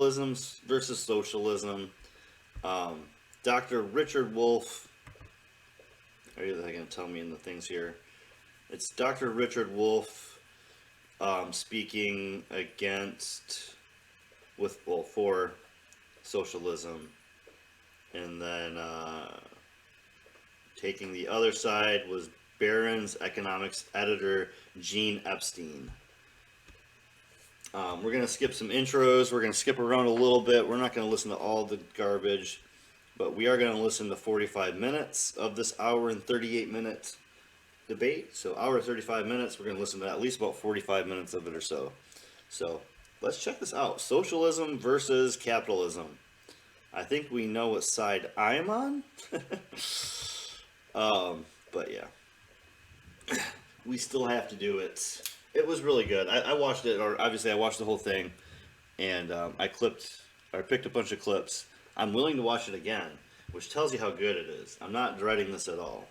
Capitalism versus Socialism. Dr. Richard Wolffe, are you going to tell me in the things here? It's Dr. Richard Wolffe speaking against, for socialism. And then taking the other side was Barron's economics editor Gene Epstein. We're going to skip some intros. We're going to skip around a little bit. We're not going to listen to all the garbage, but we are going to listen to 45 minutes of this hour and 38-minute debate. So hour 35 minutes, we're going to listen to at least about 45 minutes of it or so. So let's check this out. Socialism versus capitalism. I think we know what side I'm on. But yeah, we still have to do it. It was really good. I watched it, or obviously I watched the whole thing, and I picked a bunch of clips. I'm willing to watch it again, which tells you how good it is. I'm not dreading this at all.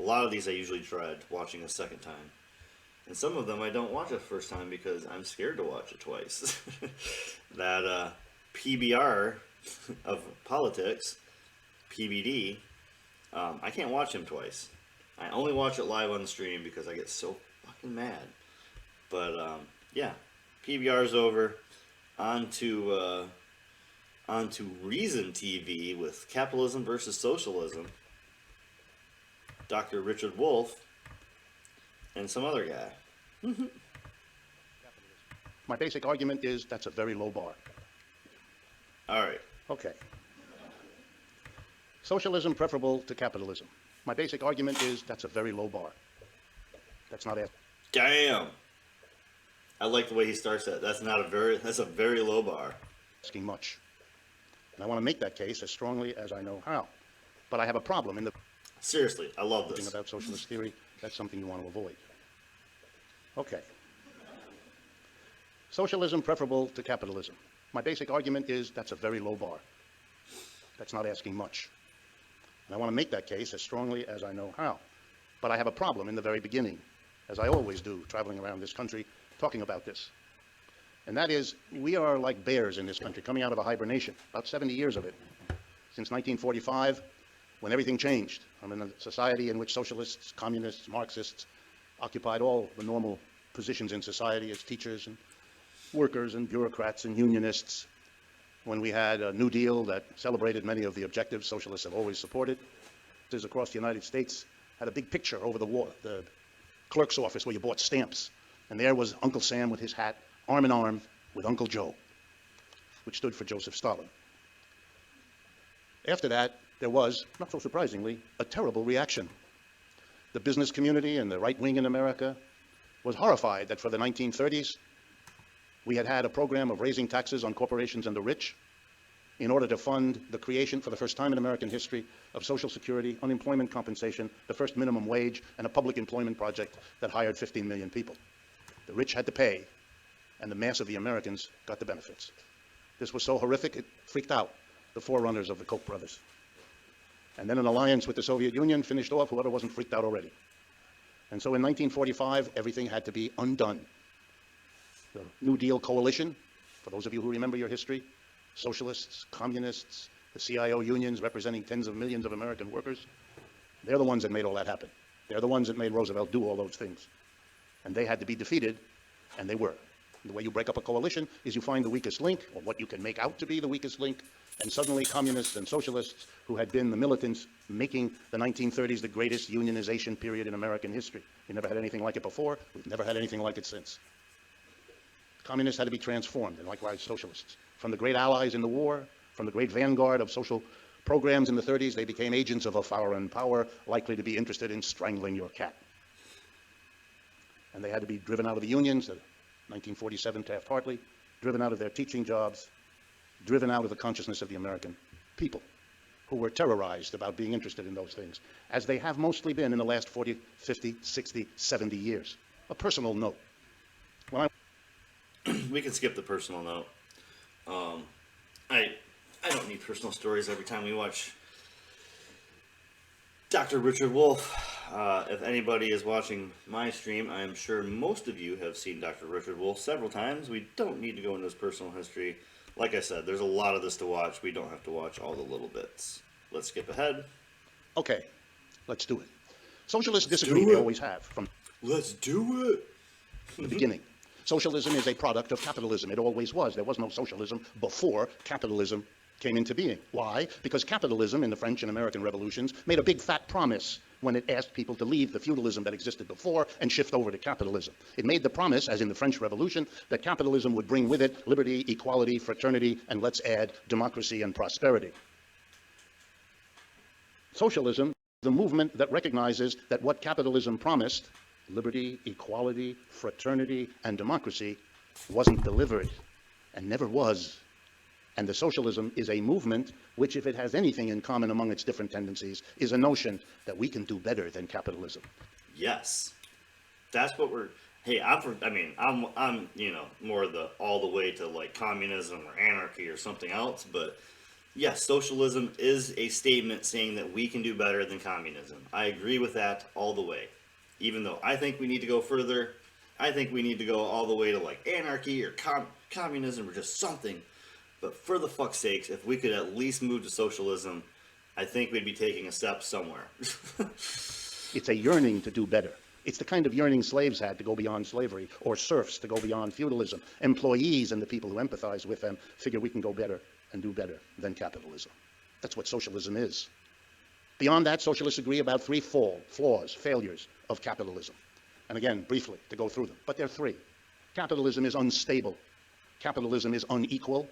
A lot of these I usually dread watching a second time. And some of them I don't watch a first time because I'm scared to watch it twice. That PBR of politics, PBD, I can't watch him twice. I only watch it live on the stream because I get so fucking mad. But yeah, PBR's over. On to Reason TV with Capitalism versus Socialism. Dr. Richard Wolffe and some other guy. My basic argument is that's a very low bar. All right. Okay. Socialism preferable to capitalism. My basic argument is that's a very low bar. That's not it. Damn. I like the way he starts that. That's a very low bar. Asking much. And I want to make that case as strongly as I know how. But I have a problem in the Seriously, I love thing this. about socialist theory. That's something you want to avoid. Okay. Socialism preferable to capitalism. My basic argument is that's a very low bar. That's not asking much. And I want to make that case as strongly as I know how. But I have a problem in the very beginning, as I always do, traveling around this country, talking about this. And that is, we are like bears in this country, coming out of a hibernation, about 70 years of it. Since 1945, when everything changed. I'm in a society in which socialists, communists, Marxists occupied all the normal positions in society as teachers and workers and bureaucrats and unionists. When we had a New Deal that celebrated many of the objectives socialists have always supported. Across the United States had a big picture over the clerk's office where you bought stamps. And there was Uncle Sam with his hat, arm in arm with Uncle Joe, which stood for Joseph Stalin. After that, there was, not so surprisingly, a terrible reaction. The business community and the right wing in America was horrified that for the 1930s, we had a program of raising taxes on corporations and the rich in order to fund the creation, for the first time in American history, of Social Security, unemployment compensation, the first minimum wage, and a public employment project that hired 15 million people. The rich had to pay, and the mass of the Americans got the benefits. This was so horrific, it freaked out the forerunners of the Koch brothers. And then an alliance with the Soviet Union finished off whoever wasn't freaked out already. And so in 1945, everything had to be undone. The New Deal coalition, for those of you who remember your history, socialists, communists, the CIO unions representing tens of millions of American workers, they're the ones that made all that happen. They're the ones that made Roosevelt do all those things. And they had to be defeated, and they were. And the way you break up a coalition is you find the weakest link, or what you can make out to be the weakest link, and suddenly communists and socialists, who had been the militants making the 1930s the greatest unionization period in American history. We never had anything like it before. We've never had anything like it since. Communists had to be transformed, and likewise socialists. From the great allies in the war, from the great vanguard of social programs in the 30s, they became agents of a foreign power likely to be interested in strangling your cat. And they had to be driven out of the unions, 1947 Taft-Hartley, driven out of their teaching jobs, driven out of the consciousness of the American people, who were terrorized about being interested in those things, as they have mostly been in the last 40, 50, 60, 70 years. A personal note. We can skip the personal note. I don't need personal stories every time we watch Dr. Richard Wolffe. If anybody is watching my stream, I am sure most of you have seen Dr. Richard Wolffe several times. We don't need to go into his personal history. like I said, there's a lot of this to watch. We don't have to watch all the little bits. Let's skip ahead. Okay, let's do it. Socialists Let's disagree, do they it. always have, from Let's do it. the beginning. Socialism is a product of capitalism. It always was. There was no socialism before capitalism came into being. Why? Because capitalism in the French and American revolutions made a big fat promise when it asked people to leave the feudalism that existed before and shift over to capitalism. It made the promise, as in the French Revolution, that capitalism would bring with it liberty, equality, fraternity, and let's add democracy and prosperity. Socialism, the movement that recognizes that what capitalism promised, liberty, equality, fraternity, and democracy, wasn't delivered and never was. And the socialism is a movement which, if it has anything in common among its different tendencies, is a notion that we can do better than capitalism. Yes, that's what we're. Hey, I'm more the all the way to like communism or anarchy or something else. But yes, socialism is a statement saying that we can do better than communism. I agree with that all the way. Even though I think we need to go further, I think we need to go all the way to like anarchy or communism or just something. But for the fuck's sakes, if we could at least move to socialism, I think we'd be taking a step somewhere. It's a yearning to do better. It's the kind of yearning slaves had to go beyond slavery, or serfs to go beyond feudalism. Employees and the people who empathize with them figure we can go better and do better than capitalism. That's what socialism is. Beyond that, socialists agree about three flaws, failures of capitalism. And again, briefly, to go through them. But there are three. Capitalism is unstable. Capitalism is unequal.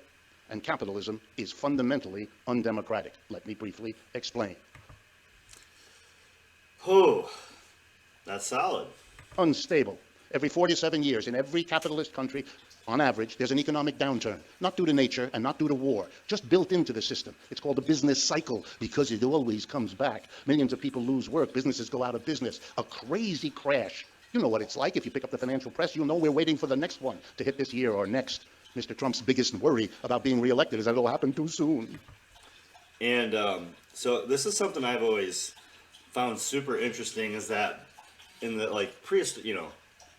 And capitalism is fundamentally undemocratic. Let me briefly explain. Oh, that's solid. Unstable. Every 47 years in every capitalist country, on average, there's an economic downturn. Not due to nature and not due to war, just built into the system. It's called the business cycle because it always comes back. Millions of people lose work. Businesses go out of business. A crazy crash. You know what it's like. If you pick up the financial press, you'll know we're waiting for the next one to hit this year or next. Mr. Trump's biggest worry about being reelected is that it'll happen too soon. And so this is something I've always found super interesting is that in the like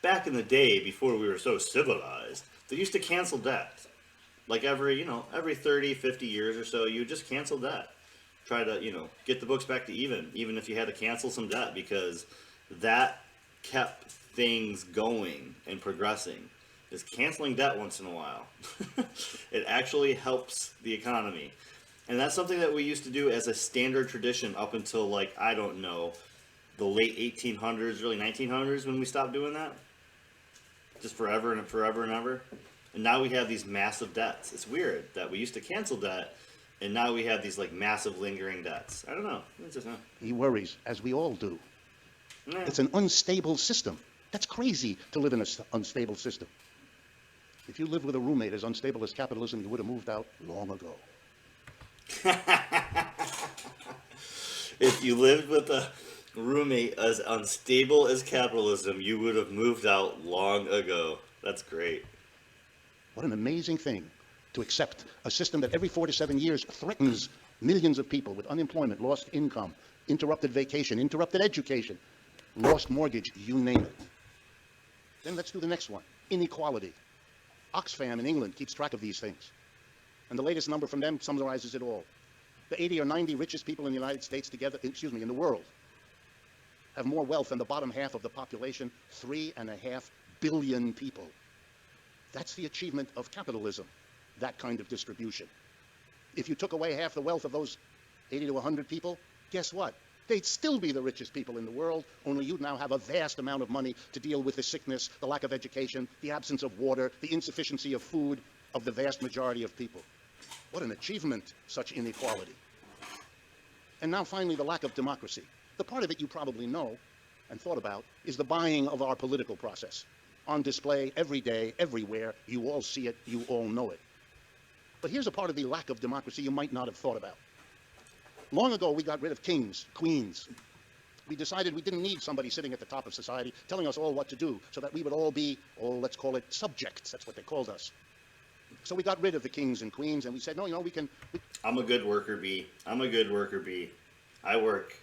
back in the day before we were so civilized, they used to cancel debt. Like every 30, 50 years or so, you just cancel debt. Try to, get the books back to even if you had to cancel some debt because that kept things going and progressing. Is canceling debt once in a while. It actually helps the economy. And that's something that we used to do as a standard tradition up until, like, I don't know, the late 1800s, early 1900s when we stopped doing that. Just forever and forever and ever. And now we have these massive debts. It's weird that we used to cancel debt, and now we have these, like, massive lingering debts. I don't know. It's just, He worries, as we all do. nah. It's an unstable system. That's crazy to live in an unstable system. If you lived with a roommate as unstable as capitalism, you would have moved out long ago. If you lived with a roommate as unstable as capitalism, you would have moved out long ago. That's great. What an amazing thing to accept a system that every 4 to 7 years threatens millions of people with unemployment, lost income, interrupted vacation, interrupted education, lost mortgage, you name it. Then let's do the next one, inequality. Oxfam in England keeps track of these things. And the latest number from them summarizes it all. The 80 or 90 richest people in the United States together, in the world, have more wealth than the bottom half of the population, 3.5 billion people. That's the achievement of capitalism, that kind of distribution. If you took away half the wealth of those 80 to 100 people, guess what? They'd still be the richest people in the world, only you'd now have a vast amount of money to deal with the sickness, the lack of education, the absence of water, the insufficiency of food of the vast majority of people. What an achievement, such inequality. And now finally, the lack of democracy. The part of it you probably know and thought about is the buying of our political process. On display every day, everywhere, you all see it, you all know it. But here's a part of the lack of democracy you might not have thought about. Long ago, we got rid of kings, queens. We decided we didn't need somebody sitting at the top of society telling us all what to do so that we would all be, let's call it subjects. That's what they called us. So we got rid of the kings and queens and we said, no, we can. I'm a good worker bee. I'm a good worker bee. I work.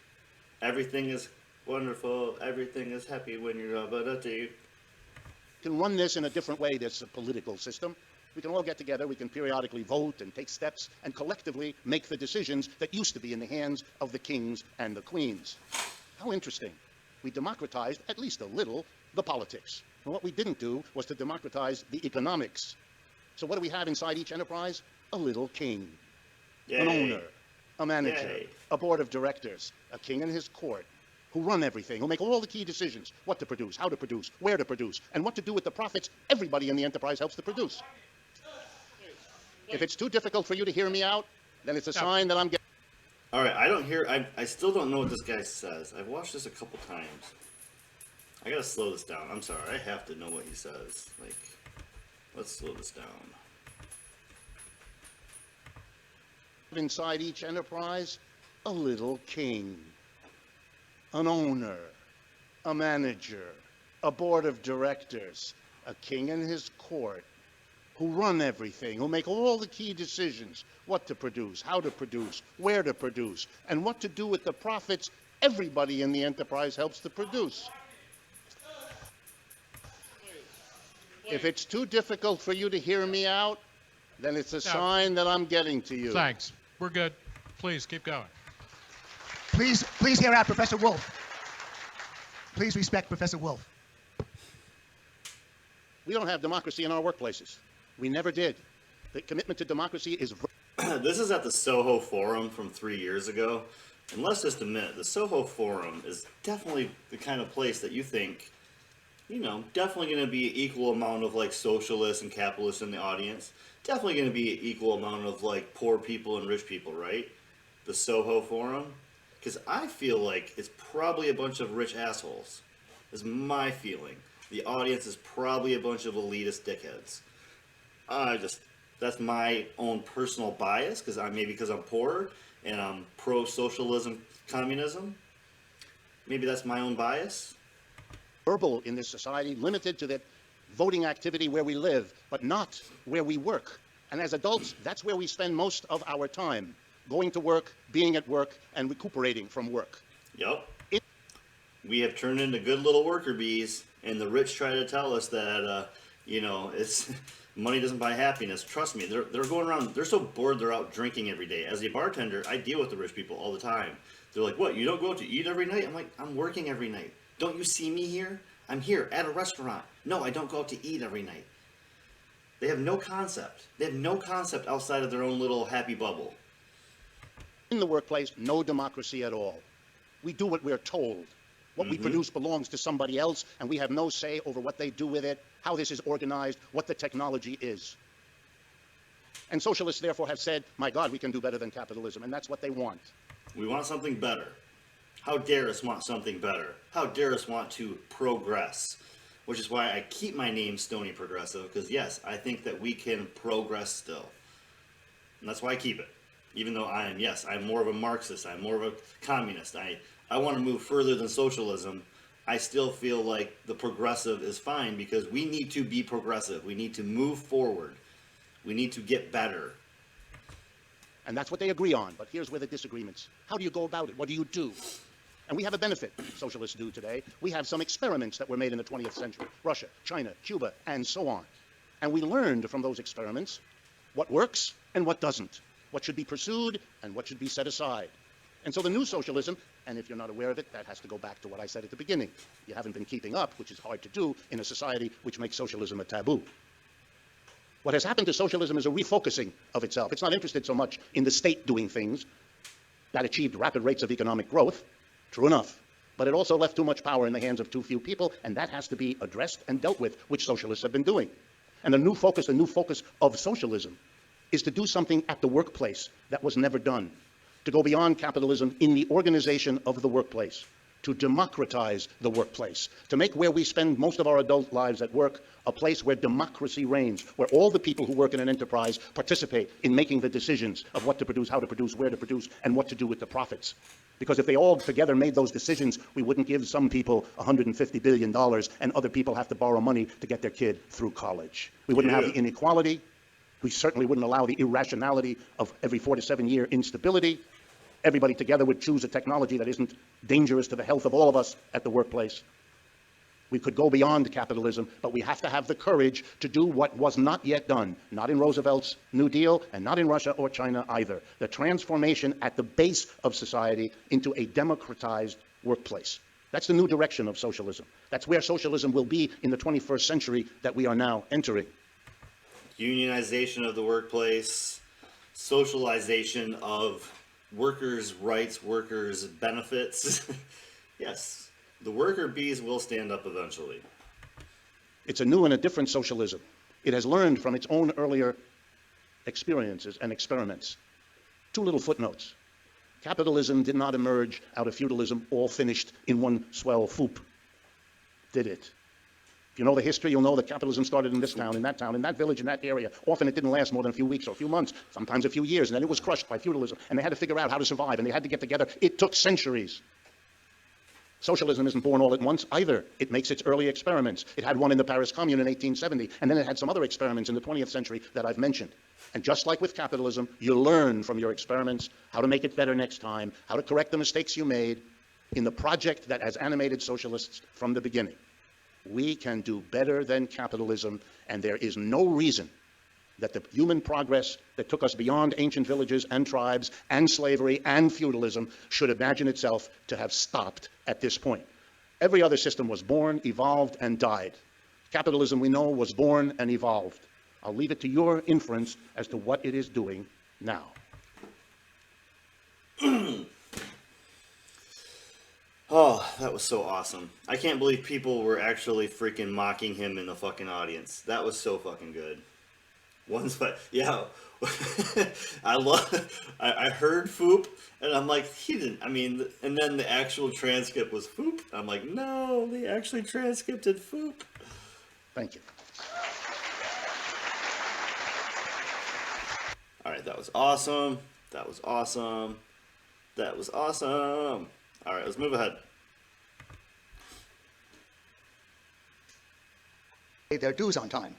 Everything is wonderful. Everything is happy when you're about to. Can run this in a different way. There's a political system. We can all get together, we can periodically vote and take steps and collectively make the decisions that used to be in the hands of the kings and the queens. How interesting. We democratized, at least a little, the politics. And what we didn't do was to democratize the economics. So what do we have inside each enterprise? A little king, an owner, a manager, a board of directors, a king and his court, who run everything, who make all the key decisions, what to produce, how to produce, where to produce, and what to do with the profits everybody in the enterprise helps to produce. If it's too difficult for you to hear me out, then it's a sign that I'm getting... All right, I don't hear. I still don't know what this guy says. I've watched this a couple times. I gotta slow this down. I'm sorry. I have to know what he says. Like, let's slow this down. Inside each enterprise, a little king, an owner, a manager, a board of directors, a king and his court, who run everything, who make all the key decisions, what to produce, how to produce, where to produce, and what to do with the profits everybody in the enterprise helps to produce. If it's too difficult for you to hear me out, then it's a sign that I'm getting to you. Thanks. We're good. Please keep going. Please hear out Professor Wolffe. Please respect Professor Wolffe. We don't have democracy in our workplaces. We never did. The commitment to democracy is... This is at the SOHO forum from 3 years ago. And let's just admit, the SOHO forum is definitely the kind of place that you think, you know, definitely going to be equal amount of like socialists and capitalists in the audience. Definitely going to be equal amount of like poor people and rich people, right? The SOHO forum. Because I feel like it's probably a bunch of rich assholes. Is my feeling. The audience is probably a bunch of elitist dickheads. That's my own personal bias, because I'm poor and I'm pro-socialism, communism. Maybe that's my own bias. Verbal in this society, limited to that voting activity where we live, but not where we work. And as adults, that's where we spend most of our time, going to work, being at work, and recuperating from work. Yep. We have turned into good little worker bees, and the rich try to tell us that, it's money doesn't buy happiness. Trust me, they're going around, they're so bored they're out drinking every day. As a bartender, I deal with the rich people all the time. They're like, what, you don't go out to eat every night? I'm like, I'm working every night. Don't you see me here? I'm here at a restaurant. No, I don't go out to eat every night. They have no concept. They have no concept outside of their own little happy bubble. In the workplace, no democracy at all. We do what we're told. What we produce belongs to somebody else, and we have no say over what they do with it, how this is organized, what the technology is. And socialists, therefore, have said, my God, we can do better than capitalism, and that's what they want. We want something better. How dare us want something better? How dare us want to progress? Which is why I keep my name Stony Progressive, because yes, I think that we can progress still. And that's why I keep it. Even though I'm more of a Marxist, I'm more of a communist, I want to move further than socialism, I still feel like the progressive is fine, because we need to be progressive. We need to move forward. We need to get better. And that's what they agree on, but here's where the disagreements. How do you go about it? What do you do? And we have a benefit, socialists do today. We have some experiments that were made in the 20th century. Russia, China, Cuba, and so on. And we learned from those experiments what works and what doesn't, what should be pursued and what should be set aside. And so the new socialism, and if you're not aware of it, that has to go back to what I said at the beginning. You haven't been keeping up, which is hard to do in a society which makes socialism a taboo. What has happened to socialism is a refocusing of itself. It's not interested so much in the state doing things that achieved rapid rates of economic growth, true enough, but it also left too much power in the hands of too few people, and that has to be addressed and dealt with, which socialists have been doing. And the new focus of socialism is to do something at the workplace that was never done, to go beyond capitalism in the organization of the workplace, to democratize the workplace, to make where we spend most of our adult lives at work a place where democracy reigns, where all the people who work in an enterprise participate in making the decisions of what to produce, how to produce, where to produce, and what to do with the profits. Because if they all together made those decisions, we wouldn't give some people $150 billion and other people have to borrow money to get their kid through college. We wouldn't have the inequality. We certainly wouldn't allow the irrationality of every 4 to 7 year instability. Everybody together would choose a technology that isn't dangerous to the health of all of us at the workplace. We could go beyond capitalism, but we have to have the courage to do what was not yet done, not in Roosevelt's New Deal and not in Russia or China either. The transformation at the base of society into a democratized workplace. That's the new direction of socialism. That's where socialism will be in the 21st century that we are now entering. Unionization of the workplace, socialization of workers' rights, workers' benefits. Yes, the worker bees will stand up eventually. It's a new and a different socialism. It has learned from its own earlier experiences and experiments. Two little footnotes. Capitalism did not emerge out of feudalism all finished in one swell swoop, did it? If you know the history, you'll know that capitalism started in this town, in that village, in that area. Often it didn't last more than a few weeks or a few months, sometimes a few years, and then it was crushed by feudalism, and they had to figure out how to survive, and they had to get together. It took centuries. Socialism isn't born all at once either. It makes its early experiments. It had one in the Paris Commune in 1870, and then it had some other experiments in the 20th century that I've mentioned. And just like with capitalism, you learn from your experiments how to make it better next time, how to correct the mistakes you made in the project that has animated socialists from the beginning. We can do better than capitalism, and there is no reason that the human progress that took us beyond ancient villages and tribes and slavery and feudalism should imagine itself to have stopped at this point. Every other system was born, evolved, and died. Capitalism, we know, was born and evolved. I'll leave it to your inference as to what it is doing now. Oh, that was so awesome. I can't believe people were actually freaking mocking him in the fucking audience. That was so fucking good. Yeah. I heard Foop, and I'm like, he didn't, and then the actual transcript was Foop. I'm like, no, they actually transcripted Foop. Thank you. All right, that was awesome. That was awesome. That was awesome. All right, let's move ahead. Paid their dues on time.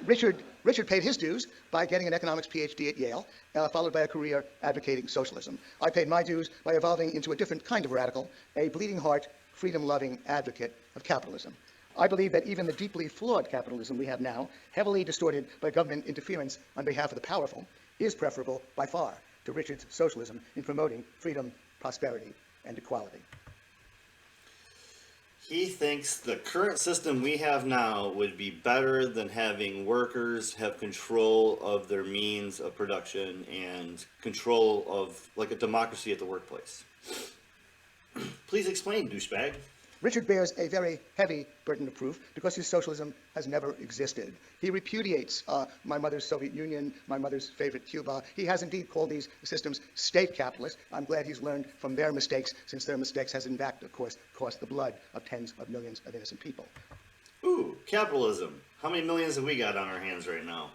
Richard paid his dues by getting an economics PhD at Yale, followed by a career advocating socialism. I paid my dues by evolving into a different kind of radical, a bleeding heart, freedom-loving advocate of capitalism. I believe that even the deeply flawed capitalism we have now, heavily distorted by government interference on behalf of the powerful, is preferable by far to Richard's socialism in promoting freedom, prosperity, and equality. He thinks the current system we have now would be better than having workers have control of their means of production and control of, like, a democracy at the workplace. Please explain, douchebag. Richard bears a very heavy burden of proof because his socialism has never existed. He repudiates my mother's Soviet Union, my mother's favorite Cuba. He has indeed called these systems state capitalist. I'm glad he's learned from their mistakes, since their mistakes has in fact, of course, cost the blood of tens of millions of innocent people. Ooh, capitalism. How many millions have we got on our hands right now?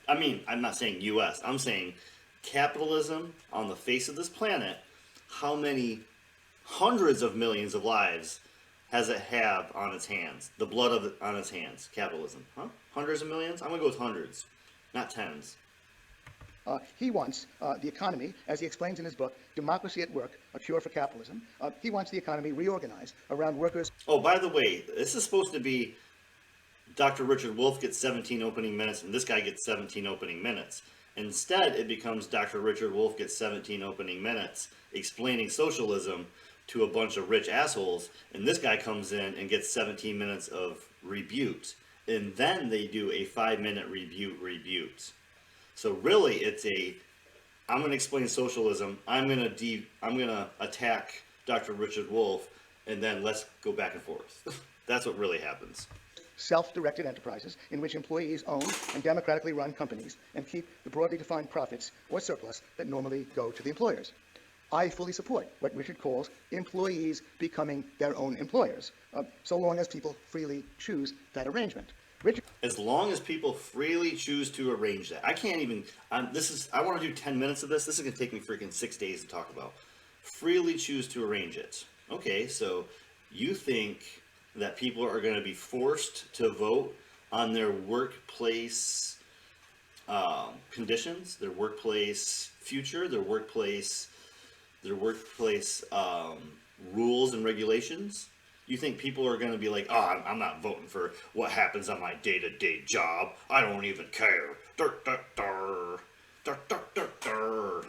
I'm not saying U.S. I'm saying capitalism on the face of this planet. How many hundreds of millions of lives has it have on its hands? The blood of it on its hands. Capitalism. Huh? Hundreds of millions? I'm going to go with hundreds, not tens. He wants the economy, as he explains in his book, Democracy at Work, A Cure for Capitalism. He wants the economy reorganized around workers. Oh, by the way, this is supposed to be Dr. Richard Wolffe gets 17 opening minutes and this guy gets 17 opening minutes. Instead, it becomes Dr. Richard Wolffe gets 17 opening minutes explaining socialism to a bunch of rich assholes, and this guy comes in and gets 17 minutes of rebute, and then they do a 5-minute rebute. So really, it's I'm going to explain socialism. I'm going to attack Dr. Richard Wolffe, and then let's go back and forth. That's what really happens. Self-directed enterprises in which employees own and democratically run companies and keep the broadly defined profits or surplus that normally go to the employers. I fully support what Richard calls employees becoming their own employers, so long as people freely choose that arrangement. As long as people freely choose to arrange that. I can't even, I want to do 10 minutes of this. This is going to take me freaking 6 days to talk about. Freely choose to arrange it. Okay, so you think that people are going to be forced to vote on their workplace conditions, their workplace future, their workplace rules and regulations. You think people are going to be like, oh, I'm not voting for what happens on my day-to-day job. I don't even care. Dur, dur, dur. Dur, dur, dur, dur.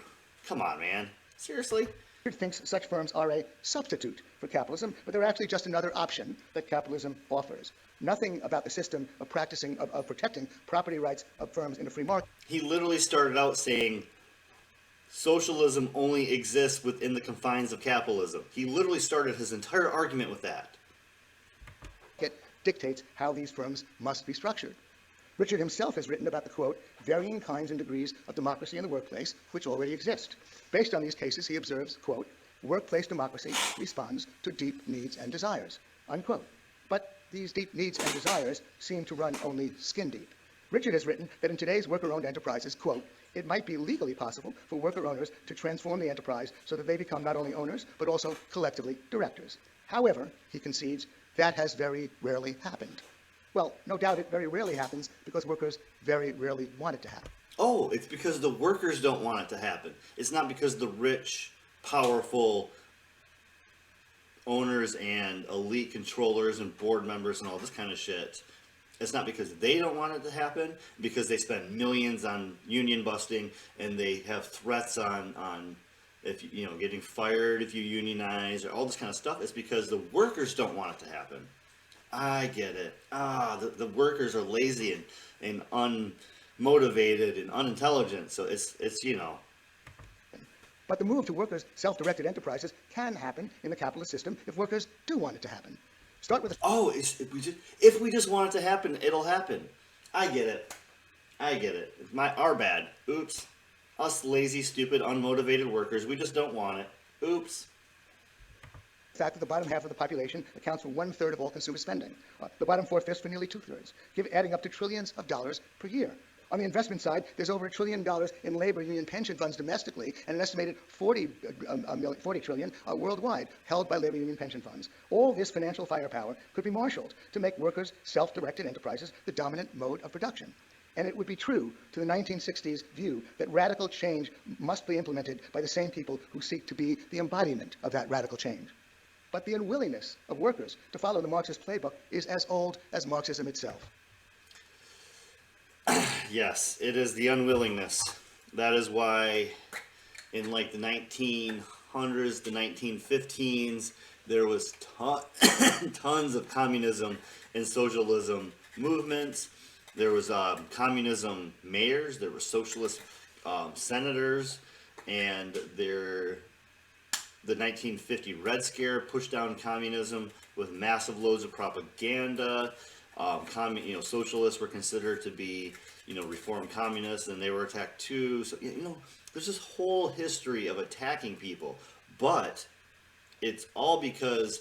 Come on, man. Seriously? Richard thinks such firms are a substitute for capitalism, but they're actually just another option that capitalism offers. Nothing about the system of protecting property rights of firms in a free market He literally started out saying socialism only exists within the confines of capitalism. He literally started his entire argument with that. dictates how these firms must be structured. Richard himself has written about the, quote, varying kinds and degrees of democracy in the workplace which already exist. Based on these cases, he observes, quote, workplace democracy responds to deep needs and desires, unquote. But these deep needs and desires seem to run only skin deep. Richard has written that in today's worker-owned enterprises, quote, it might be legally possible for worker owners to transform the enterprise so that they become not only owners, but also collectively directors. However, he concedes, that has very rarely happened. Well, no doubt it very rarely happens because workers very rarely want it to happen. Oh, it's because the workers don't want it to happen. It's not because the rich, powerful owners and elite controllers and board members and all this kind of shit. It's not because they don't want it to happen, because they spend millions on union busting and they have threats on if you know, getting fired if you unionize or all this kind of stuff. It's because the workers don't want it to happen. I get it. The workers are lazy and unmotivated and unintelligent. So it's you know. But the move to workers' self-directed enterprises can happen in the capitalist system if workers do want it to happen. Start with If we just want it to happen, it'll happen. I get it. It's our bad. Oops. Us lazy, stupid, unmotivated workers, we just don't want it. Oops. the fact that the bottom half of the population accounts for 1/3 of all consumer spending, the bottom 4/5 for nearly 2/3, adding up to trillions of dollars per year. On the investment side, there's over $1 trillion in labor union pension funds domestically and an estimated $40 trillion worldwide held by labor union pension funds. All this financial firepower could be marshaled to make workers' self-directed enterprises the dominant mode of production. And it would be true to the 1960s view that radical change must be implemented by the same people who seek to be the embodiment of that radical change. But the unwillingness of workers to follow the Marxist playbook is as old as Marxism itself. Yes, it is the unwillingness. That is why in like the 1900s, the 1915s, there was tons of communism and socialism movements. There was communism mayors, there were socialist senators, and the 1950 Red Scare pushed down communism with massive loads of propaganda. Socialists were considered to be, reformed communists, and they were attacked too. So, there's this whole history of attacking people, but it's all because,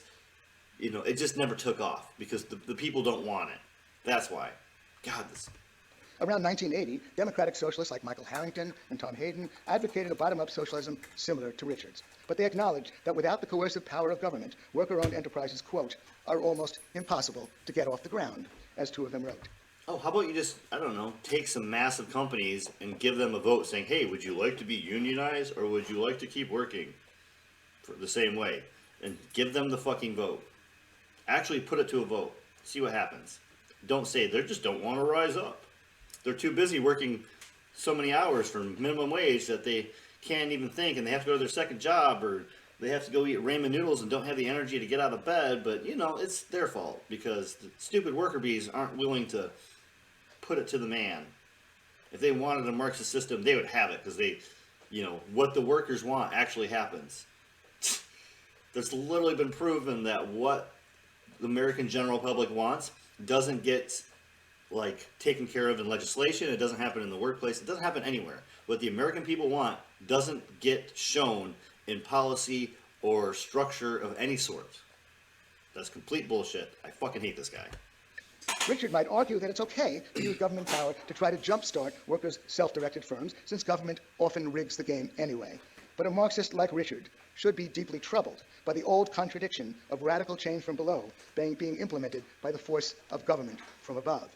it just never took off because the people don't want it. That's why. God, this. Around 1980, democratic socialists like Michael Harrington and Tom Hayden advocated a bottom-up socialism similar to Richard's. But they acknowledged that without the coercive power of government, worker-owned enterprises, quote, are almost impossible to get off the ground, as two of them wrote. Oh, how about you just, take some massive companies and give them a vote saying, hey, would you like to be unionized or would you like to keep working for the same way? And give them the fucking vote. Actually put it to a vote. See what happens. Don't say they just don't want to rise up. They're too busy working so many hours for minimum wage that they can't even think, and they have to go to their second job, or they have to go eat ramen noodles and don't have the energy to get out of bed. But, it's their fault because the stupid worker bees aren't willing to put it to the man. If they wanted a Marxist system, they would have it because they, what the workers want actually happens. There's literally been proven that what the American general public wants doesn't get taken care of in legislation. It doesn't happen in the workplace. It doesn't happen anywhere. What the American people want doesn't get shown in policy or structure of any sort. That's complete bullshit. I fucking hate this guy. Richard might argue that it's okay to use government power to try to jumpstart workers' self-directed firms, since government often rigs the game anyway. But a Marxist like Richard should be deeply troubled by the old contradiction of radical change from below being implemented by the force of government from above.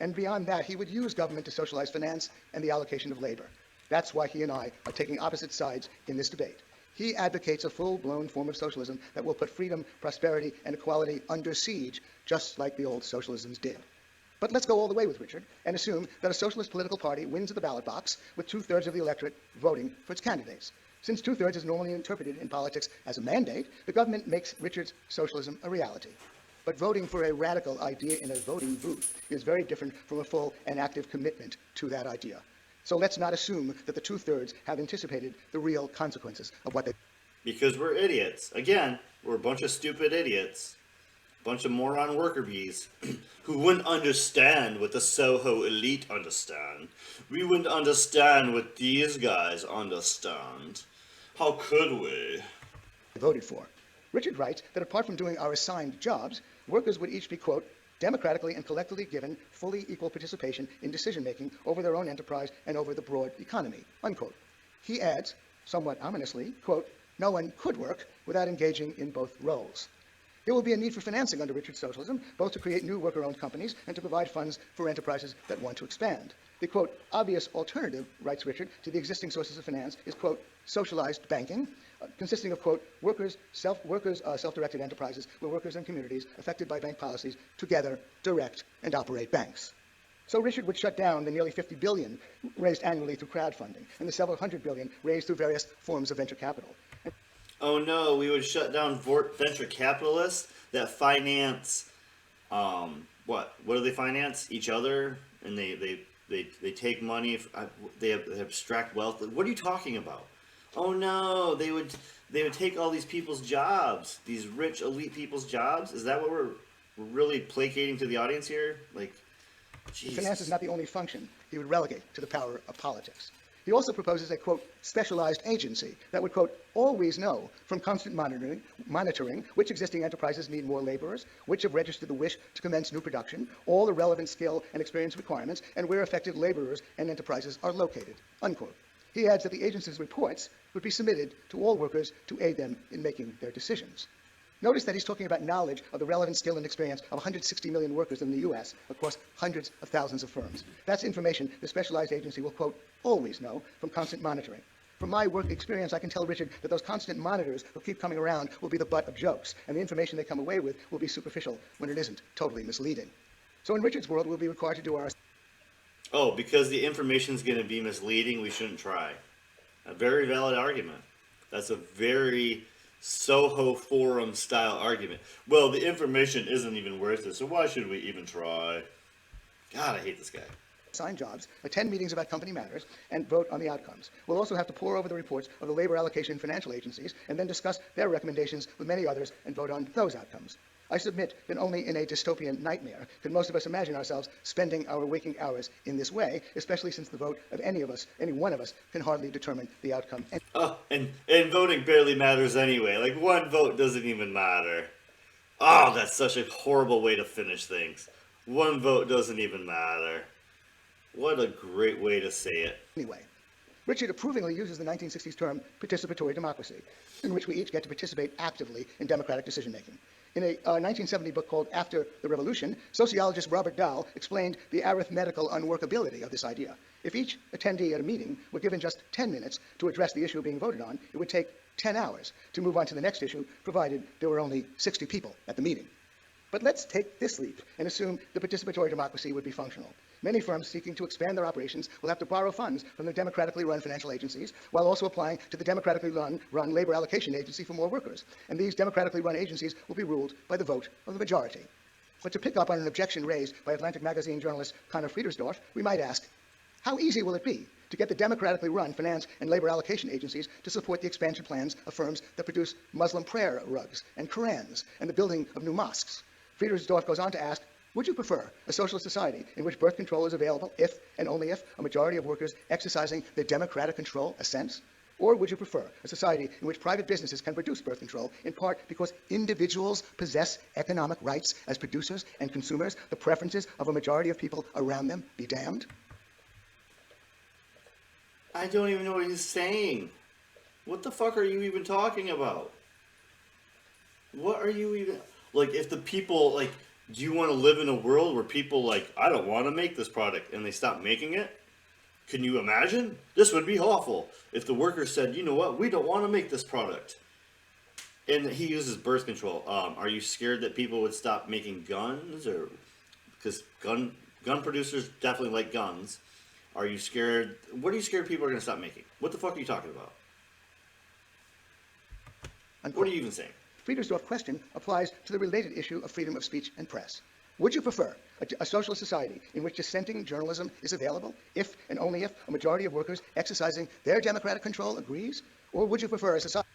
And beyond that, he would use government to socialize finance and the allocation of labor. That's why he and I are taking opposite sides in this debate. He advocates a full-blown form of socialism that will put freedom, prosperity, and equality under siege, just like the old socialisms did. But let's go all the way with Richard and assume that a socialist political party wins at the ballot box with two-thirds of the electorate voting for its candidates. Since two-thirds is normally interpreted in politics as a mandate, the government makes Richard's socialism a reality. But voting for a radical idea in a voting booth is very different from a full and active commitment to that idea. So let's not assume that the two-thirds have anticipated the real consequences of what they... Because we're idiots. Again, we're a bunch of stupid idiots. Bunch of moron worker bees who wouldn't understand what the SOHO elite understand. We wouldn't understand what these guys understand. How could we? voted for. Richard writes that apart from doing our assigned jobs, workers would each be, quote, democratically and collectively given fully equal participation in decision-making over their own enterprise and over the broad economy, unquote. He adds, somewhat ominously, quote, no one could work without engaging in both roles. There will be a need for financing under Richard's socialism, both to create new worker-owned companies and to provide funds for enterprises that want to expand. The, quote, obvious alternative, writes Richard, to the existing sources of finance is, quote, socialized banking, consisting of, quote, self-directed enterprises where workers and communities affected by bank policies together direct and operate banks. So Richard would shut down the nearly $50 billion raised annually through crowdfunding and the several hundred billion raised through various forms of venture capital. Oh no, we would shut down venture capitalists that finance, what do they finance? Each other, and they take money, they abstract wealth. What are you talking about? Oh no, they would take all these people's jobs, these rich elite people's jobs. Is that what we're really placating to the audience here? Like, Jesus. Finance is not the only function he would relegate to the power of politics. He also proposes a, quote, specialized agency that would, quote, always know from constant monitoring which existing enterprises need more laborers, which have registered the wish to commence new production, all the relevant skill and experience requirements, and where affected laborers and enterprises are located, unquote. He adds that the agency's reports would be submitted to all workers to aid them in making their decisions. Notice that he's talking about knowledge of the relevant skill and experience of 160 million workers in the U.S. across hundreds of thousands of firms. That's information the specialized agency will, quote, always know from constant monitoring. From my work experience, I can tell Richard that those constant monitors who keep coming around will be the butt of jokes, and the information they come away with will be superficial when it isn't totally misleading. So in Richard's world, we'll be required to do our... Oh, because the information's going to be misleading, we shouldn't try. A very valid argument. That's a very SOHO forum style argument. Well, the information isn't even worth it, so why should we even try? God, I hate this guy. Assign jobs, attend meetings about company matters, and vote on the outcomes. We'll also have to pore over the reports of the labor allocation financial agencies and then discuss their recommendations with many others and vote on those outcomes. I submit that only in a dystopian nightmare could most of us imagine ourselves spending our waking hours in this way, especially since the vote of any one of us, can hardly determine the outcome. Oh, and voting barely matters anyway. Like, one vote doesn't even matter. Oh, that's such a horrible way to finish things. One vote doesn't even matter. What a great way to say it. Anyway, Richard approvingly uses the 1960s term participatory democracy, in which we each get to participate actively in democratic decision-making. In a 1970 book called After the Revolution, sociologist Robert Dahl explained the arithmetical unworkability of this idea. If each attendee at a meeting were given just 10 minutes to address the issue being voted on, it would take 10 hours to move on to the next issue, provided there were only 60 people at the meeting. But let's take this leap and assume the participatory democracy would be functional. Many firms seeking to expand their operations will have to borrow funds from the democratically run financial agencies while also applying to the democratically run labor allocation agency for more workers. And these democratically run agencies will be ruled by the vote of the majority. But to pick up on an objection raised by Atlantic Magazine journalist Connor Friedersdorf, we might ask, how easy will it be to get the democratically run finance and labor allocation agencies to support the expansion plans of firms that produce Muslim prayer rugs and Korans and the building of new mosques? Friedersdorf goes on to ask, would you prefer a socialist society in which birth control is available if and only if a majority of workers exercising their democratic control assents? Or would you prefer a society in which private businesses can produce birth control in part because individuals possess economic rights as producers and consumers, the preferences of a majority of people around them be damned? I don't even know what he's saying. What the fuck are you even talking about? What are you even... Like, if the people, like... Do you want to live in a world where people, like, I don't want to make this product, and they stop making it? Can you imagine? This would be awful if the workers said, you know what, we don't want to make this product. And he uses birth control. Are you scared that people would stop making guns, or because gun producers definitely like guns? Are you scared? What are you scared people are going to stop making? What the fuck are you talking about? Unquote. What are you even saying? Friedersdorf's question applies to the related issue of freedom of speech and press. Would you prefer a socialist society in which dissenting journalism is available, if and only if a majority of workers exercising their democratic control agrees? Or would you prefer a society?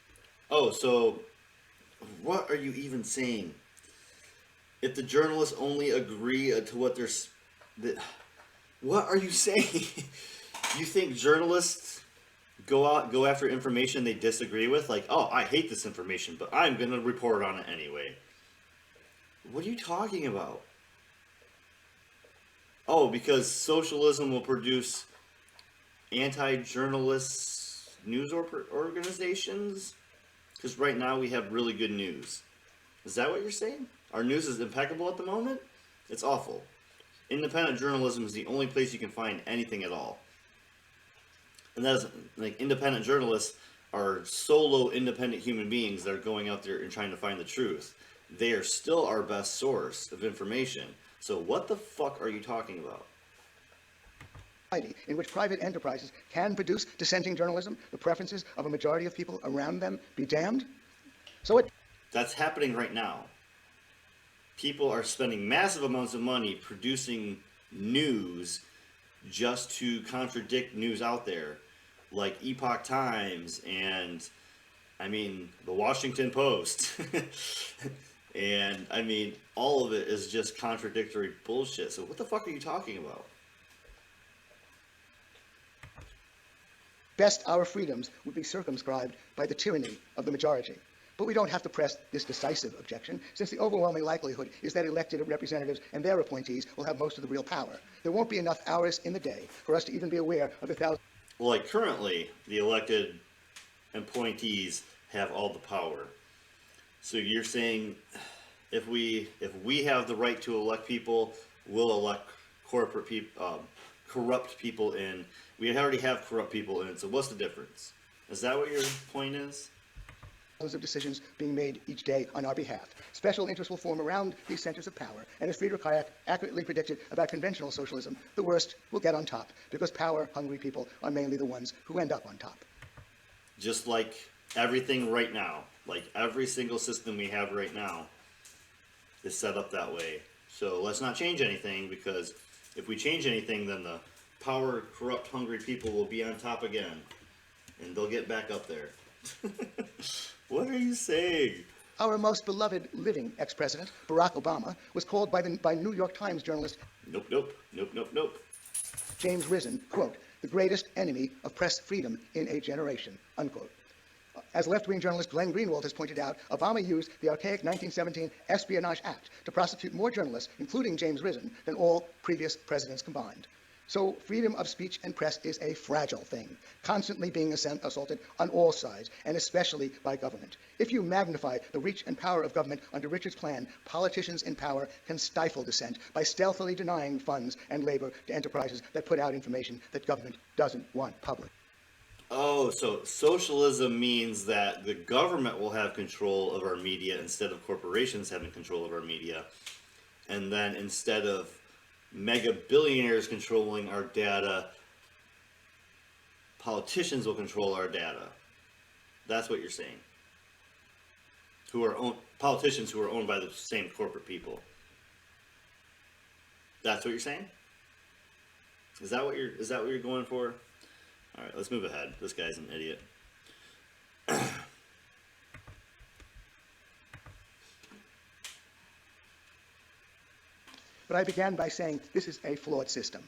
Oh, so what are you even saying? If the journalists only agree to what what are you saying? You think journalists go after information they disagree with? Like, oh, I hate this information, but I'm going to report on it anyway. What are you talking about? Oh, because socialism will produce anti-journalist news organizations? Because right now we have really good news. Is that what you're saying? Our news is impeccable at the moment? It's awful. Independent journalism is the only place you can find anything at all. And that is, like, independent journalists are solo independent human beings that are going out there and trying to find the truth. They are still our best source of information. So what the fuck are you talking about? In which private enterprises can produce dissenting journalism, the preferences of a majority of people around them be damned? That's happening right now. People are spending massive amounts of money producing news just to contradict news out there, like Epoch Times and, I mean, the Washington Post. And, I mean, all of it is just contradictory bullshit. So what the fuck are you talking about? Best our freedoms would be circumscribed by the tyranny of the majority. But we don't have to press this decisive objection, since the overwhelming likelihood is that elected representatives and their appointees will have most of the real power. There won't be enough hours in the day for us to even be aware of the thousands. Well, like, currently, the elected appointees have all the power. So you're saying if we have the right to elect people, we'll elect corrupt people in. We already have corrupt people in. So what's the difference? Is that what your point is? Of decisions being made each day on our behalf. Special interests will form around these centers of power, and as Friedrich Hayek accurately predicted about conventional socialism, the worst will get on top, because power-hungry people are mainly the ones who end up on top. Just like everything right now, like every single system we have right now is set up that way. So let's not change anything, because if we change anything, then the power, corrupt, hungry people will be on top again, and they'll get back up there. What are you saying? Our most beloved living ex-president, Barack Obama, was called by New York Times journalist Nope. James Risen, quote, the greatest enemy of press freedom in a generation, unquote. As left-wing journalist Glenn Greenwald has pointed out, Obama used the archaic 1917 Espionage Act to prosecute more journalists, including James Risen, than all previous presidents combined. So freedom of speech and press is a fragile thing, constantly being assaulted on all sides, and especially by government. If you magnify the reach and power of government under Richard's plan, politicians in power can stifle dissent by stealthily denying funds and labor to enterprises that put out information that government doesn't want public. Oh, so socialism means that the government will have control of our media instead of corporations having control of our media. And then instead of mega billionaires controlling our data, politicians will control our data. That's what you're saying. Politicians who are owned by the same corporate people. That's what you're saying? Is that what you're going for? All right, let's move ahead. This guy's an idiot. But I began by saying this is a flawed system,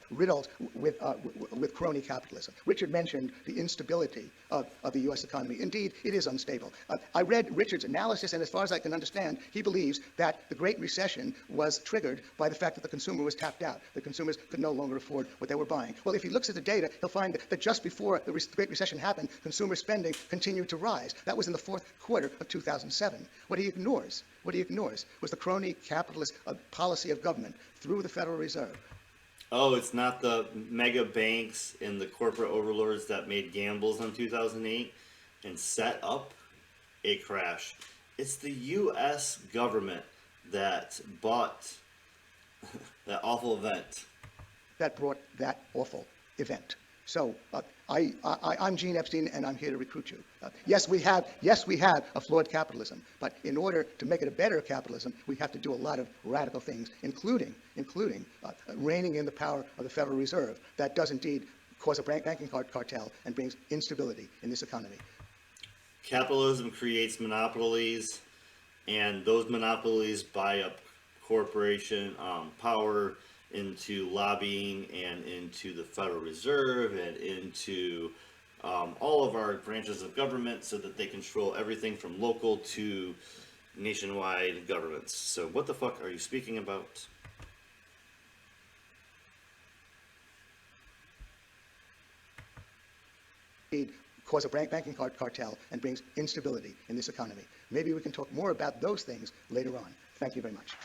riddled with crony capitalism. Richard mentioned the instability of the U.S. economy. Indeed, it is unstable. I read Richard's analysis, and as far as I can understand, he believes that the Great Recession was triggered by the fact that the consumer was tapped out. The consumers could no longer afford what they were buying. Well, if he looks at the data, he'll find that just before the Great Recession happened, consumer spending continued to rise. That was in the fourth quarter of 2007. What he ignores was the crony capitalist policy of government through the Federal Reserve. Oh, it's not the mega banks and the corporate overlords that made gambles in 2008 and set up a crash. It's the U.S. government that bought that awful event. that brought that awful event. So I'm Gene Epstein, and I'm here to recruit you. Yes, we have a flawed capitalism, but in order to make it a better capitalism, we have to do a lot of radical things, including reining in the power of the Federal Reserve. That does indeed cause a banking cartel and brings instability in this economy. Capitalism creates monopolies, and those monopolies buy up corporation power into lobbying and into the Federal Reserve and into all of our branches of government so that they control everything from local to nationwide governments. So what the fuck are you speaking about? Cause a banking cartel and brings instability in this economy. Maybe we can talk more about those things later on. Thank you very much.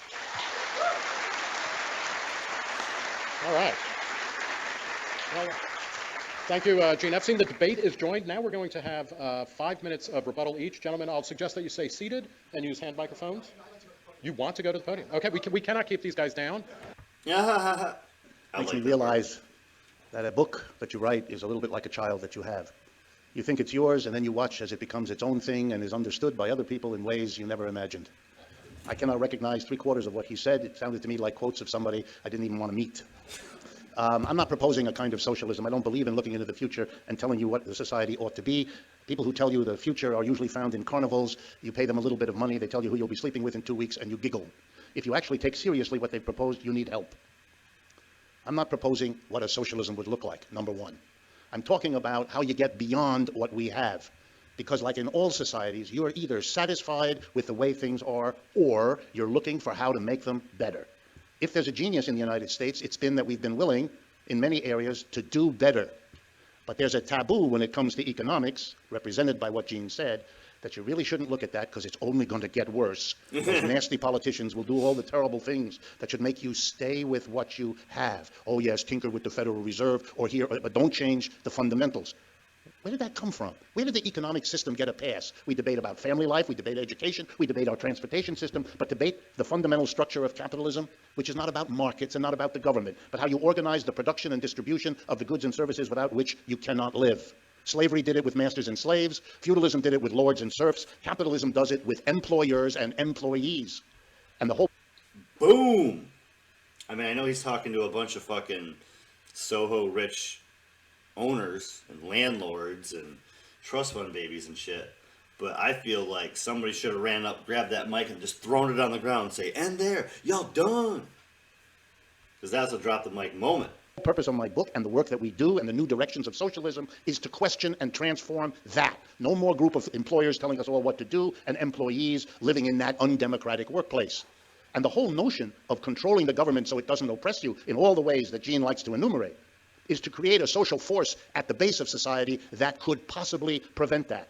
All right. Well, thank you, Gene Epstein. The debate is joined. Now we're going to have 5 minutes of rebuttal each. Gentlemen, I'll suggest that you stay seated and use hand microphones. You want to go to the podium? Okay, we cannot keep these guys down. Yeah. Makes me realize that a book that you write is a little bit like a child that you have. You think it's yours, and then you watch as it becomes its own thing and is understood by other people in ways you never imagined. I cannot recognize 3/4 of what he said. It sounded to me like quotes of somebody I didn't even want to meet. I'm not proposing a kind of socialism. I don't believe in looking into the future and telling you what the society ought to be. People who tell you the future are usually found in carnivals. You pay them a little bit of money. They tell you who you'll be sleeping with in 2 weeks, and you giggle. If you actually take seriously what they've proposed, you need help. I'm not proposing what a socialism would look like, number one. I'm talking about how you get beyond what we have. Because like in all societies, you are either satisfied with the way things are, or you're looking for how to make them better. If there's a genius in the United States, it's been that we've been willing, in many areas, to do better. But there's a taboo when it comes to economics, represented by what Gene said, that you really shouldn't look at that because it's only going to get worse. Those nasty politicians will do all the terrible things that should make you stay with what you have. Oh yes, tinker with the Federal Reserve or here, but don't change the fundamentals. Where did that come from? Where did the economic system get a pass? We debate about family life, we debate education, we debate our transportation system, but debate the fundamental structure of capitalism, which is not about markets and not about the government, but how you organize the production and distribution of the goods and services without which you cannot live. Slavery did it with masters and slaves. Feudalism did it with lords and serfs. Capitalism does it with employers and employees. And the whole... Boom! I mean, I know he's talking to a bunch of fucking SOHO rich owners and landlords and trust fund babies and shit, but I feel like somebody should have ran up, grabbed that mic and just thrown it on the ground and say, "And there, y'all done." Because that's a drop the mic moment. The purpose of my book and the work that we do and the new directions of socialism is to question and transform that. No more group of employers telling us all what to do and employees living in that undemocratic workplace. And the whole notion of controlling the government so it doesn't oppress you in all the ways that Gene likes to enumerate is to create a social force at the base of society that could possibly prevent that.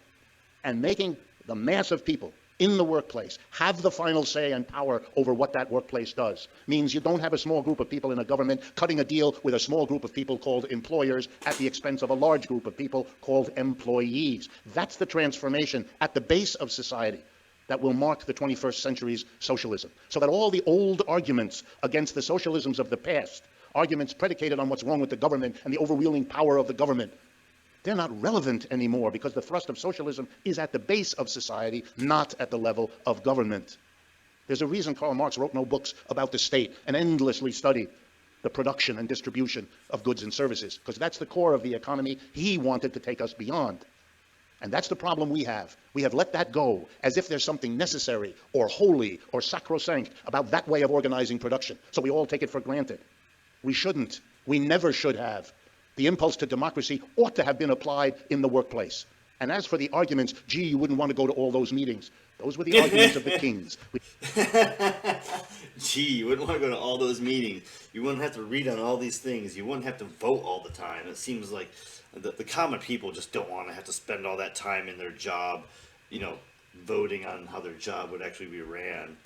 And making the mass of people in the workplace have the final say and power over what that workplace does means you don't have a small group of people in a government cutting a deal with a small group of people called employers at the expense of a large group of people called employees. That's the transformation at the base of society that will mark the 21st century's socialism. So that all the old arguments against the socialisms of the past, arguments predicated on what's wrong with the government and the overwhelming power of the government, they're not relevant anymore because the thrust of socialism is at the base of society, not at the level of government. There's a reason Karl Marx wrote no books about the state and endlessly studied the production and distribution of goods and services, because that's the core of the economy he wanted to take us beyond. And that's the problem we have. We have let that go as if there's something necessary or holy or sacrosanct about that way of organizing production. So we all take it for granted. We shouldn't. We never should have. The impulse to democracy ought to have been applied in the workplace. And as for the arguments, gee, you wouldn't want to go to all those meetings. Those were the arguments of the kings. Gee, you wouldn't want to go to all those meetings. You wouldn't have to read on all these things. You wouldn't have to vote all the time. It seems like the common people just don't want to have to spend all that time in their job, voting on how their job would actually be ran.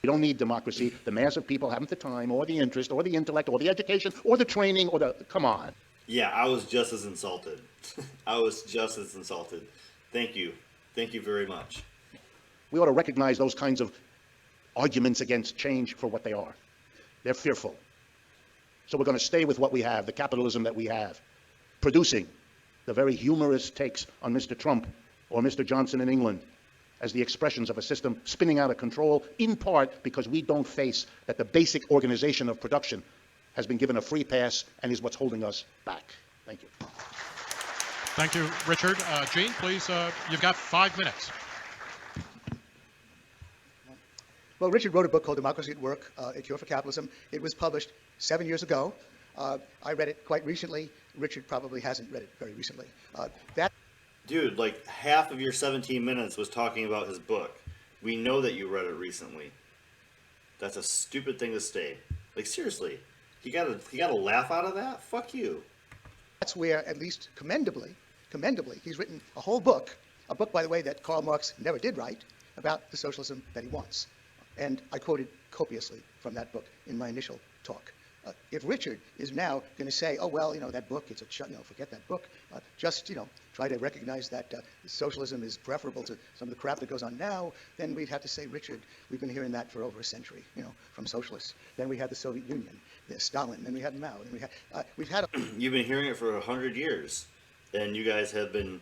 We don't need democracy. The mass of people haven't the time or the interest or the intellect or the education or the training or the, come on. Yeah, I was just as insulted. I was just as insulted. Thank you. Thank you very much. We ought to recognize those kinds of arguments against change for what they are. They're fearful. So we're going to stay with what we have, the capitalism that we have, producing the very humorous takes on Mr. Trump or Mr. Johnson in England as the expressions of a system spinning out of control, in part because we don't face that the basic organization of production has been given a free pass and is what's holding us back. Thank you. Thank you, Richard. Gene, please, you've got 5 minutes. Well, Richard wrote a book called Democracy at Work, A Cure for Capitalism. It was published 7 years ago. I read it quite recently. Richard probably hasn't read it very recently. Dude, like half of your 17 minutes was talking about his book. We know that you read it recently. That's a stupid thing to say. Like, seriously, you gotta laugh out of that? Fuck you. That's where, at least commendably, he's written a whole book, a book, by the way, that Karl Marx never did write, about the socialism that he wants. And I quoted copiously from that book in my initial talk. If Richard is now going to say, oh, well, that book, forget that book, just, try to recognize that socialism is preferable to some of the crap that goes on now, then we'd have to say, Richard, we've been hearing that for over a century, from socialists. Then we had the Soviet Union, there's Stalin, then we had Mao, then we've had You've been hearing it for 100 years, and you guys have been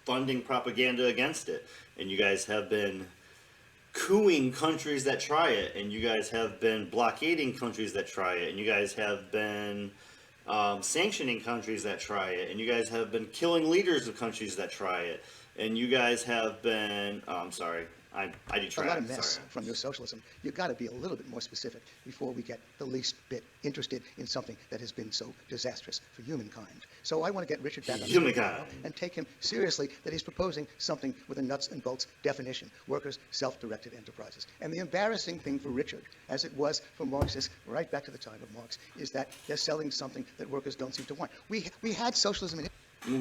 funding propaganda against it, and you guys have been cooing countries that try it, and you guys have been blockading countries that try it, and you guys have been sanctioning countries that try it, and you guys have been killing leaders of countries that try it, and you guys have been I'm sorry, I detract. A lot of mess sorry. from your socialism. You've got to be a little bit more specific before we get the least bit interested in something that has been so disastrous for humankind. So I want to get Richard back on the Humankind. and take him seriously that he's proposing something with a nuts and bolts definition, workers' self-directed enterprises. And the embarrassing thing for Richard, as it was for Marxists right back to the time of Marx, is that they're selling something that workers don't seem to want. We had socialism in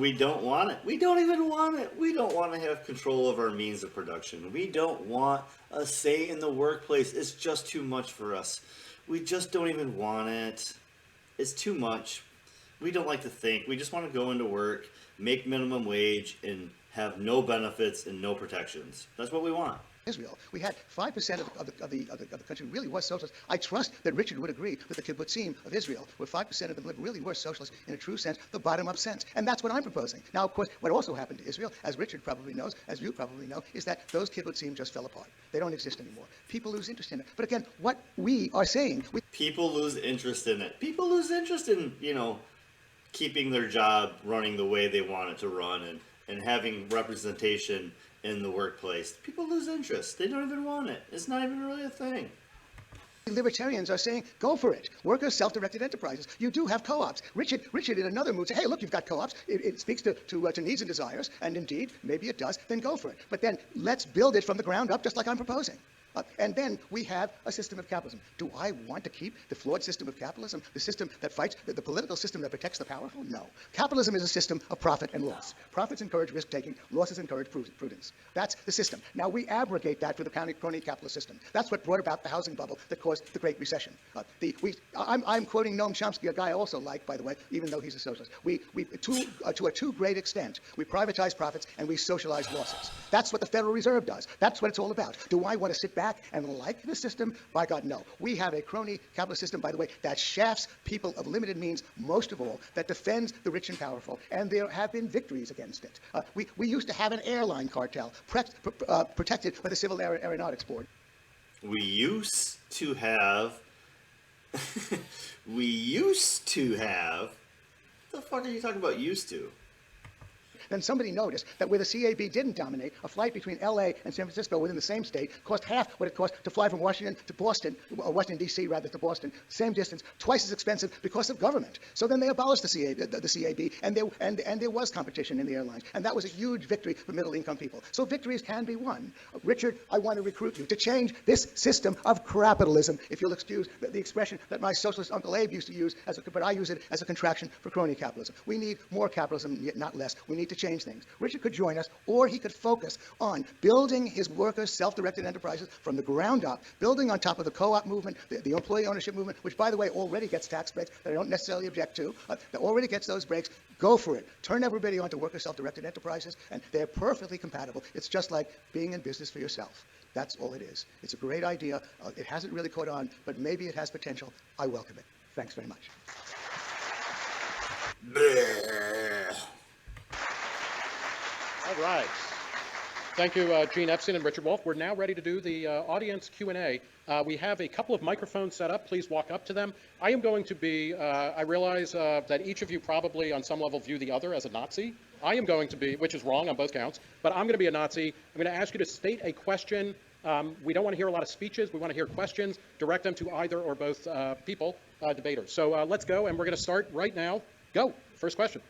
We don't want it. We don't even want it. We don't want to have control of our means of production. We don't want a say in the workplace. It's just too much for us. We just don't even want it. It's too much. We don't like to think. We just want to go into work, make minimum wage, and have no benefits and no protections. That's what we want. Israel. We had 5% of the country really was socialist. I trust that Richard would agree that the kibbutzim of Israel, where 5% of them lived, really were socialists in a true sense, the bottom-up sense. And that's what I'm proposing. Now, of course, what also happened to Israel, as Richard probably knows, as you probably know, is that those kibbutzim just fell apart. They don't exist anymore. People lose interest in it. But again, what we are saying... People lose interest in it. People lose interest in, keeping their job running the way they want it to run and having representation in the workplace. People lose interest. They don't even want it. It's not even really a thing. Libertarians are saying, go for it. Workers, self-directed enterprises. You do have co-ops. Richard in another mood said, hey, look, you've got co-ops. It speaks to needs and desires, and indeed, maybe it does. Then go for it. But then let's build it from the ground up, just like I'm proposing. And then we have a system of capitalism. Do I want to keep the flawed system of capitalism, the system that fights, the political system that protects the powerful? No. Capitalism is a system of profit and loss. Profits encourage risk-taking. Losses encourage prudence. That's the system. Now, we abrogate that for the crony capitalist system. That's what brought about the housing bubble that caused the Great Recession. I'm quoting Noam Chomsky, a guy I also like, by the way, even though he's a socialist. To a too great extent, we privatize profits and we socialize losses. That's what the Federal Reserve does. That's what it's all about. Do I want to sit back and like the system? By God, no. We have a crony capitalist system, by the way, that shafts people of limited means, most of all, that defends the rich and powerful, and there have been victories against it. We used to have an airline cartel protected by the Civil Aeronautics Board. We used to have... What the fuck are you talking about used to? Then somebody noticed that where the CAB didn't dominate, a flight between L.A. and San Francisco within the same state cost half what it cost to fly from Washington to Boston, or Washington, D.C. rather, to Boston, same distance, twice as expensive because of government. So then they abolished the CAB, and there was competition in the airlines. And that was a huge victory for middle-income people. So victories can be won. Richard, I want to recruit you to change this system of capitalism, if you'll excuse the expression that my socialist Uncle Abe used to use, but I use it as a contraction for crony capitalism. We need more capitalism, yet not less. We need to to change things. Richard could join us, or he could focus on building his workers' self-directed enterprises from the ground up, building on top of the co-op movement, the employee ownership movement, which, by the way, already gets tax breaks that I don't necessarily object to, that already gets those breaks. Go for it. Turn everybody onto worker self-directed enterprises, and they're perfectly compatible. It's just like being in business for yourself. That's all it is. It's a great idea. It hasn't really caught on, but maybe it has potential. I welcome it. Thanks very much. All right. Thank you, Gene Epstein and Richard Wolffe. We're now ready to do the audience Q&A. We have a couple of microphones set up. Please walk up to them. I am going to be, I realize that each of you probably on some level view the other as a Nazi. I am going to be, which is wrong on both counts, but I'm going to be a Nazi. I'm going to ask you to state a question. We don't want to hear a lot of speeches. We want to hear questions. Direct them to either or both people, debaters. So let's go, and we're going to start right now. Go. First question.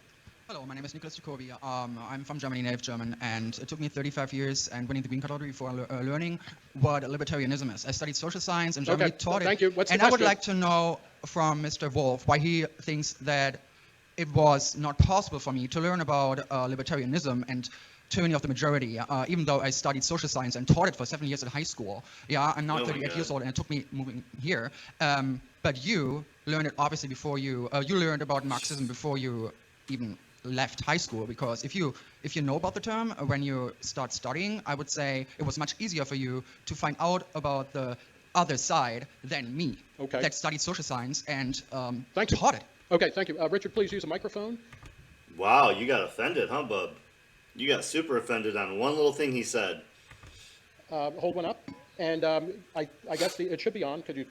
Hello, my name is Nicholas Jacobi. I'm from Germany, native German, and it took me 35 years and winning the green card lottery before learning what libertarianism is. I studied social science in Germany, taught it. Thank you. What's the and I would question? like to know from Mr. Wolffe why he thinks that it was not possible for me to learn about libertarianism and tyranny of the majority, even though I studied social science and taught it for 7 years at high school. Yeah, I'm now 38 years old, and it took me moving here. But you learned it obviously before you learned about Marxism before you even left high school, because if you know about the term when you start studying, I would say it was much easier for you to find out about the other side than me, that studied social science and taught it. Okay, thank you. Richard, please use a microphone. Wow, you got offended, huh, bub? You got super offended on one little thing he said. Hold one up. And I guess it should be on. Could you?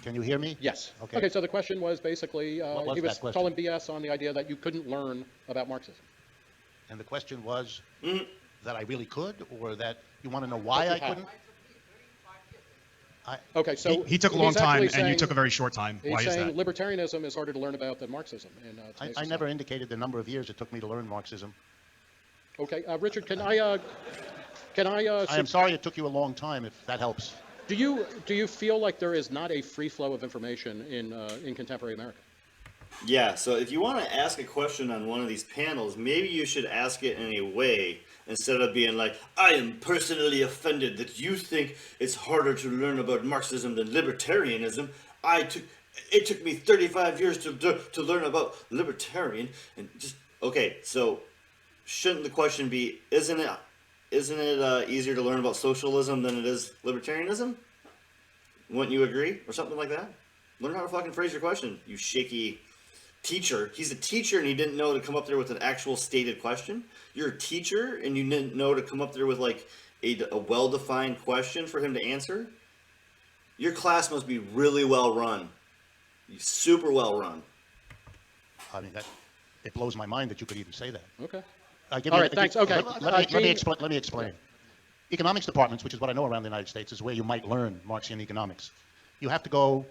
Can you hear me? Yes. Okay. Okay, so the question was basically, was he was that question? calling BS on the idea that you couldn't learn about Marxism. And the question was that I really could, or that you want to know why I couldn't? Okay, so He took a he's long time, actually and you saying- took a very short time. He's Why is saying that? libertarianism is harder to learn about than Marxism. In today's I society. never indicated the number of years it took me to learn Marxism. Okay, Richard, can I? I am sorry it took you a long time, if that helps. Do you feel like there is not a free flow of information in contemporary America? Yeah, so if you want to ask a question on one of these panels, maybe you should ask it in a way instead of being like, I am personally offended that you think it's harder to learn about Marxism than libertarianism. It took me 35 years to learn about libertarian, and just okay. So shouldn't the question be, isn't it easier to learn about socialism than it is libertarianism? Wouldn't you agree? Or something like that? Learn how to fucking phrase your question, you shaky teacher. He's a teacher and he didn't know to come up there with an actual stated question. You're a teacher and you didn't know to come up there with like a well-defined question for him to answer. Your class must be really well run. Super well run. I mean, it blows my mind that you could even say that. Okay. All right, thanks. Okay. Let me explain. Economics departments, which is what I know around the United States, is where you might learn Marxian economics. You have to go.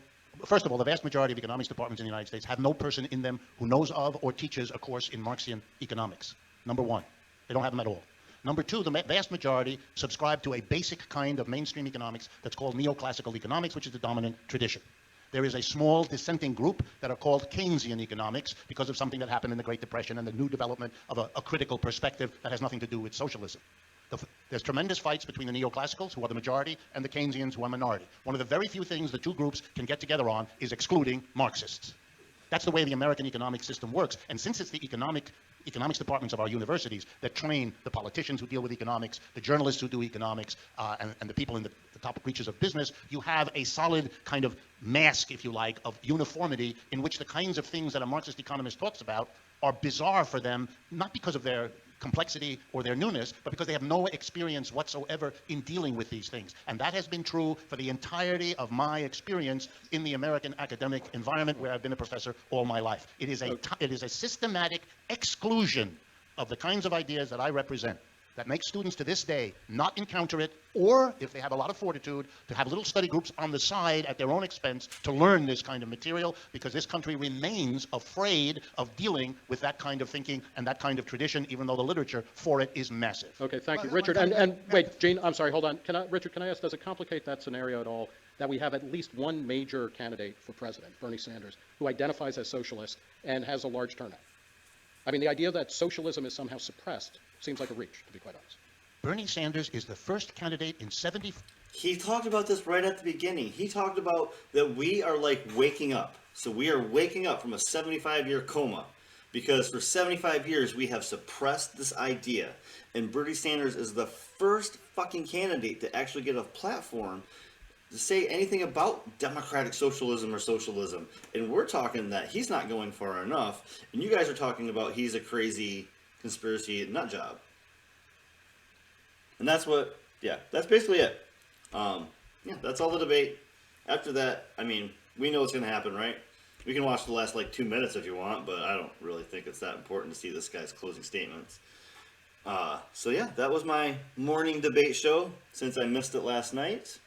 First of all, the vast majority of economics departments in the United States have no person in them who knows of or teaches a course in Marxian economics. Number one, they don't have them at all. Number two, the vast majority subscribe to a basic kind of mainstream economics that's called neoclassical economics, which is the dominant tradition. There is a small dissenting group that are called Keynesian economics because of something that happened in the Great Depression and the new development of a critical perspective that has nothing to do with socialism. There's tremendous fights between the neoclassicals, who are the majority, and the Keynesians, who are minority. One of the very few things the two groups can get together on is excluding Marxists. That's the way the American economic system works. And since it's the economics departments of our universities that train the politicians who deal with economics, the journalists who do economics, and the people in the top reaches of business, you have a solid kind of mask, if you like, of uniformity in which the kinds of things that a Marxist economist talks about are bizarre for them, not because of their complexity or their newness, but because they have no experience whatsoever in dealing with these things. And that has been true for the entirety of my experience in the American academic environment, where I've been a professor all my life. It is a systematic exclusion of the kinds of ideas that I represent that makes students to this day not encounter it, or, if they have a lot of fortitude, to have little study groups on the side at their own expense to learn this kind of material, because this country remains afraid of dealing with that kind of thinking and that kind of tradition, even though the literature for it is massive. Okay, thank you, Richard. And wait, Gene, I'm sorry, hold on. Richard, can I ask, does it complicate that scenario at all that we have at least one major candidate for president, Bernie Sanders, who identifies as socialist and has a large turnout? I mean, the idea that socialism is somehow suppressed seems like a reach, to be quite honest. Bernie Sanders is the first candidate in 70. He talked about this right at the beginning. He talked about that we are like waking up. So we are waking up from a 75-year coma because for 75 years we have suppressed this idea. And Bernie Sanders is the first fucking candidate to actually get a platform to say anything about democratic socialism or socialism. And we're talking that he's not going far enough. And you guys are talking about he's a crazy conspiracy nut job. And that's what, yeah, that's basically it. Yeah, that's all the debate. After that, I mean, we know what's going to happen, right? We can watch the last, 2 minutes if you want, but I don't really think it's that important to see this guy's closing statements. So yeah, that was my morning debate show since I missed it last night.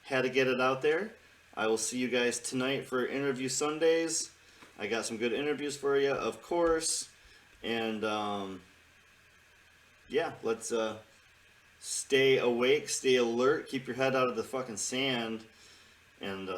Had to get it out there. I will see you guys tonight for Interview Sundays. I got some good interviews for you, of course. And, yeah, let's, stay awake, stay alert, keep your head out of the fucking sand, and